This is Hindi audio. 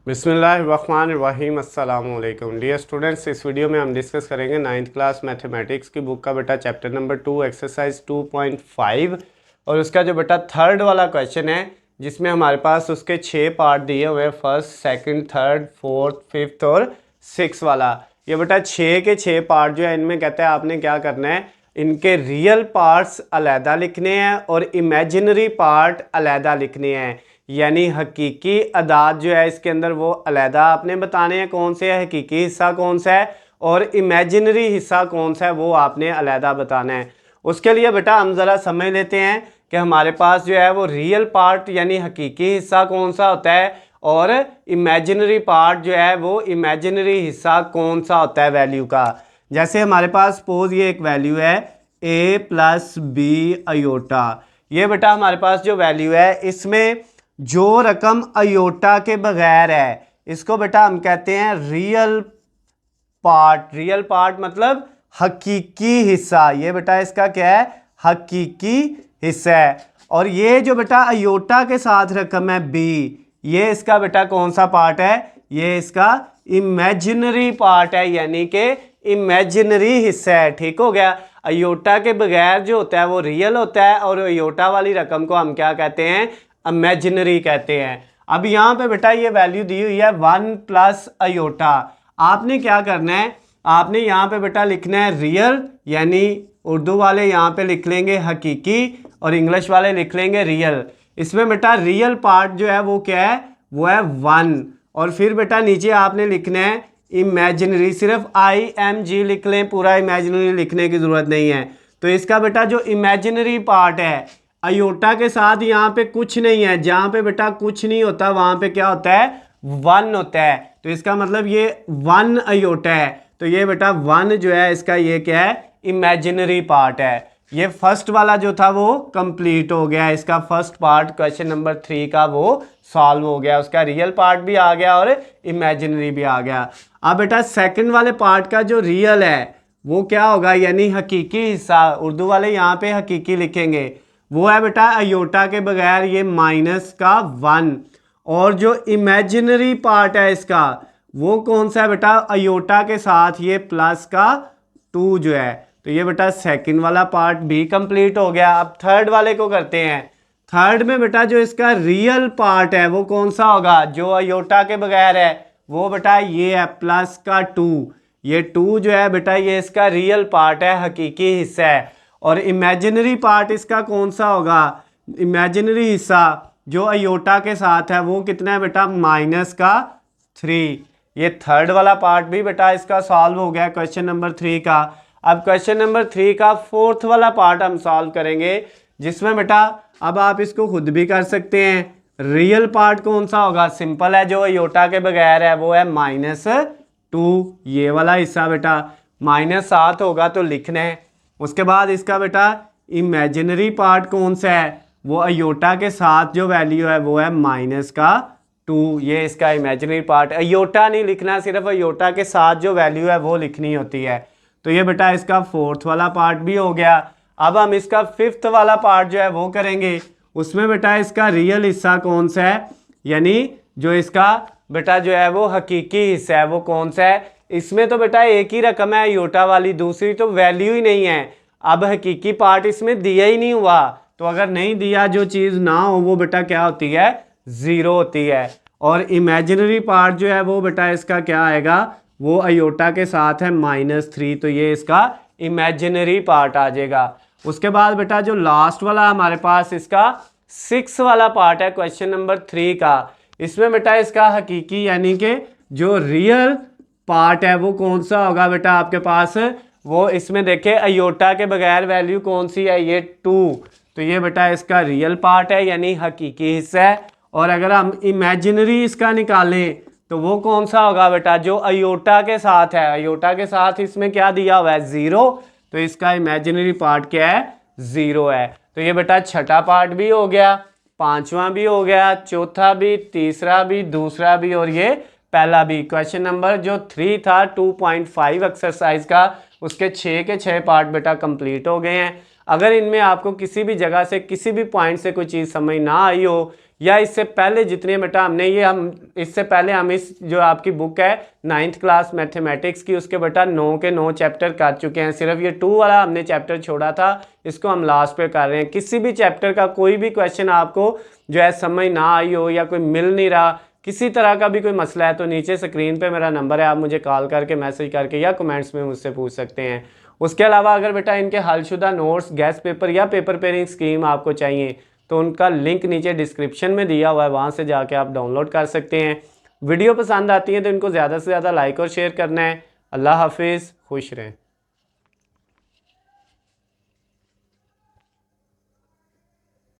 बिस्मिल्लाहिर्रहमानिर्रहीम अस्सलाम वालेकुम डियर स्टूडेंट्स। इस वीडियो में हम डिस्कस करेंगे 9th क्लास मैथमेटिक्स की बुक का बेटा चैप्टर नंबर 2 एक्सरसाइज 2.5 और उसका जो बेटा थर्ड वाला क्वेश्चन है जिसमें हमारे पास उसके 6 पार्ट दिए हुए हैं, first, second, third, fourth, fifth और सिक्स वाला। ये बेटा 6 के 6 पार्ट जो है इनमें कहते हैं आपने क्या करना है, इनके रियल पार्ट्स अलहदा लिखने हैं और इमेजिनरी पार्ट अलहदा लिखने हैं। यानी हकीकी अदाद जो है इसके अंदर वो अलहदा आपने बताने हैं कौन से है, हकीकी हिस्सा कौन सा है और इमेजिनरी हिस्सा कौन सा है वो आपने अलहदा बताना है। उसके लिए बेटा हम ज़रा समझ लेते हैं कि हमारे पास जो है वो रियल पार्ट यानी हकीकी हिस्सा कौन सा होता है और इमेजिनरी पार्ट जो है वो इमेजिनरी हिस्सा कौन सा होता है वैल्यू का। जैसे हमारे पास सपोज ये एक वैल्यू है a प्लस बी अयोटा। ये बेटा हमारे पास जो वैल्यू है इसमें जो रकम अयोटा के बगैर है इसको बेटा हम कहते हैं रियल पार्ट। रियल पार्ट मतलब हकीकी हिस्सा। ये बेटा इसका क्या है, हकीकी हिस्सा है। और ये जो बेटा अयोटा के साथ रकम है बी, ये इसका बेटा कौन सा पार्ट है, ये इसका इमेजिनरी पार्ट है यानी कि इमेजिनरी हिस्सा है। ठीक हो गया। अयोटा के बगैर जो होता है वो रियल होता है और अयोटा वाली रकम को हम क्या कहते हैं, इमेजिनरी कहते हैं। अब यहाँ पे बेटा ये वैल्यू दी हुई है 1 प्लस अयोटा। आपने क्या करना है, आपने यहाँ पे बेटा लिखना है रियल, यानी उर्दू वाले यहाँ पे लिख लेंगे हकीकी और इंग्लिश वाले लिख लेंगे रियल। इसमें बेटा रियल पार्ट जो है वो क्या है, वो है 1। और फिर बेटा नीचे आपने लिखना है इमेजिनरी, सिर्फ IMG लिख लें, पूरा इमेजिनरी लिखने की ज़रूरत नहीं है। तो इसका बेटा जो इमेजिनरी पार्ट है अयोटा के साथ यहाँ पे कुछ नहीं है, जहाँ पे बेटा कुछ नहीं होता वहाँ पे क्या होता है, 1 होता है। तो इसका मतलब ये 1 अयोटा है। तो ये बेटा 1 जो है इसका ये क्या है, इमेजिनरी पार्ट है। ये फर्स्ट वाला जो था वो कंप्लीट हो गया, इसका फर्स्ट पार्ट क्वेश्चन नंबर 3 का वो सॉल्व हो गया, उसका रियल पार्ट भी आ गया और इमेजिनरी भी आ गया। अब बेटा सेकंड वाले पार्ट का जो रियल है वो क्या होगा, यानी हकीकी हिस्सा, उर्दू वाले यहाँ पे हकीकी लिखेंगे, वो है बेटा अयोटा के बगैर ये माइनस का 1। और जो इमेजिनरी पार्ट है इसका वो कौन सा है बेटा, अयोटा के साथ ये प्लस का 2 जो है। तो ये बेटा सेकंड वाला पार्ट भी कंप्लीट हो गया। अब थर्ड वाले को करते हैं। थर्ड में बेटा जो इसका रियल पार्ट है वो कौन सा होगा, जो अयोटा के बगैर है वो बेटा ये है प्लस का 2। ये 2 जो है बेटा ये इसका रियल पार्ट है, हकीकी हिस्सा है। और इमेजिनरी पार्ट इसका कौन सा होगा, इमेजिनरी हिस्सा जो अयोटा के साथ है वो कितना है बेटा, माइनस का 3। ये थर्ड वाला पार्ट भी बेटा इसका सॉल्व हो गया क्वेश्चन नंबर 3 का। अब क्वेश्चन नंबर 3 का फोर्थ वाला पार्ट हम सॉल्व करेंगे, जिसमें बेटा अब आप इसको खुद भी कर सकते हैं। रियल पार्ट कौन सा होगा, सिंपल है, जो अयोटा के बगैर है वो है -2। ये वाला हिस्सा बेटा -7 होगा तो लिखना है। उसके बाद इसका बेटा इमेजिनरी पार्ट कौन सा है, वो अयोटा के साथ जो वैल्यू है वो है -2। ये इसका इमेजिनरी पार्ट, अयोटा नहीं लिखना, सिर्फ अयोटा के साथ जो वैल्यू है वो लिखनी होती है। तो ये बेटा इसका फोर्थ वाला पार्ट भी हो गया। अब हम इसका फिफ्थ वाला पार्ट जो है वो करेंगे। उसमें बेटा इसका रियल हिस्सा कौन सा है, यानी जो इसका बेटा जो है वो हकीकी हिस्सा है वो कौन सा है। इसमें तो बेटा एक ही रकम है अयोटा वाली, दूसरी तो वैल्यू ही नहीं है। अब हकीकी पार्ट इसमें दिया ही नहीं हुआ, तो अगर नहीं दिया जो चीज़ ना हो वो बेटा क्या होती है, 0 होती है। और इमेजिनरी पार्ट जो है वो बेटा इसका क्या आएगा, वो अयोटा के साथ है -3, तो ये इसका इमेजिनरी पार्ट आ जाएगा। उसके बाद बेटा जो लास्ट वाला हमारे पास इसका 6 वाला पार्ट है क्वेश्चन नंबर 3 का। इसमें बेटा इसका हकीकी यानी कि जो रियल पार्ट है वो कौन सा होगा बेटा आपके पास, वो इसमें देखे अयोटा के बगैर वैल्यू कौन सी है, ये 2। तो ये बेटा इसका रियल पार्ट है यानी हकीकी हिस्सा है। और अगर हम इमेजिनरी इसका निकालें तो वो कौन सा होगा बेटा, जो अयोटा के साथ है, अयोटा के साथ इसमें क्या दिया हुआ है, 0। तो इसका इमेजिनरी पार्ट क्या है, 0 है। तो ये बेटा छठा पार्ट भी हो गया, पांचवा भी हो गया, चौथा भी, तीसरा भी, दूसरा भी और ये पहला भी। क्वेश्चन नंबर जो 3 था 2.5 एक्सरसाइज का, उसके 6 के 6 पार्ट बेटा कंप्लीट हो गए हैं। अगर इनमें आपको किसी भी जगह से किसी भी पॉइंट से कोई चीज़ समझ ना आई हो या इससे पहले जितने बेटा हमने ये हम इससे पहले हम इस जो आपकी बुक है 9th क्लास मैथमेटिक्स की उसके बेटा 9 के 9 चैप्टर कर चुके हैं। सिर्फ ये 2 वाला हमने चैप्टर छोड़ा था, इसको हम लास्ट पे कर रहे हैं। किसी भी चैप्टर का कोई भी क्वेश्चन आपको जो है समझ ना आई हो या कोई मिल नहीं रहा, किसी तरह का भी कोई मसला है तो नीचे स्क्रीन पे मेरा नंबर है, आप मुझे कॉल करके मैसेज करके या कमेंट्स में मुझसे पूछ सकते हैं। उसके अलावा अगर बेटा इनके हलशुदा नोट्स, गेस्ट पेपर या पेपर पेयरिंग स्कीम आपको चाहिए तो उनका लिंक नीचे डिस्क्रिप्शन में दिया हुआ है, वहाँ से जाके आप डाउनलोड कर सकते हैं। वीडियो पसंद आती है तो इनको ज़्यादा से ज़्यादा लाइक और शेयर करना है। अल्लाह हाफिज़, खुश रहें।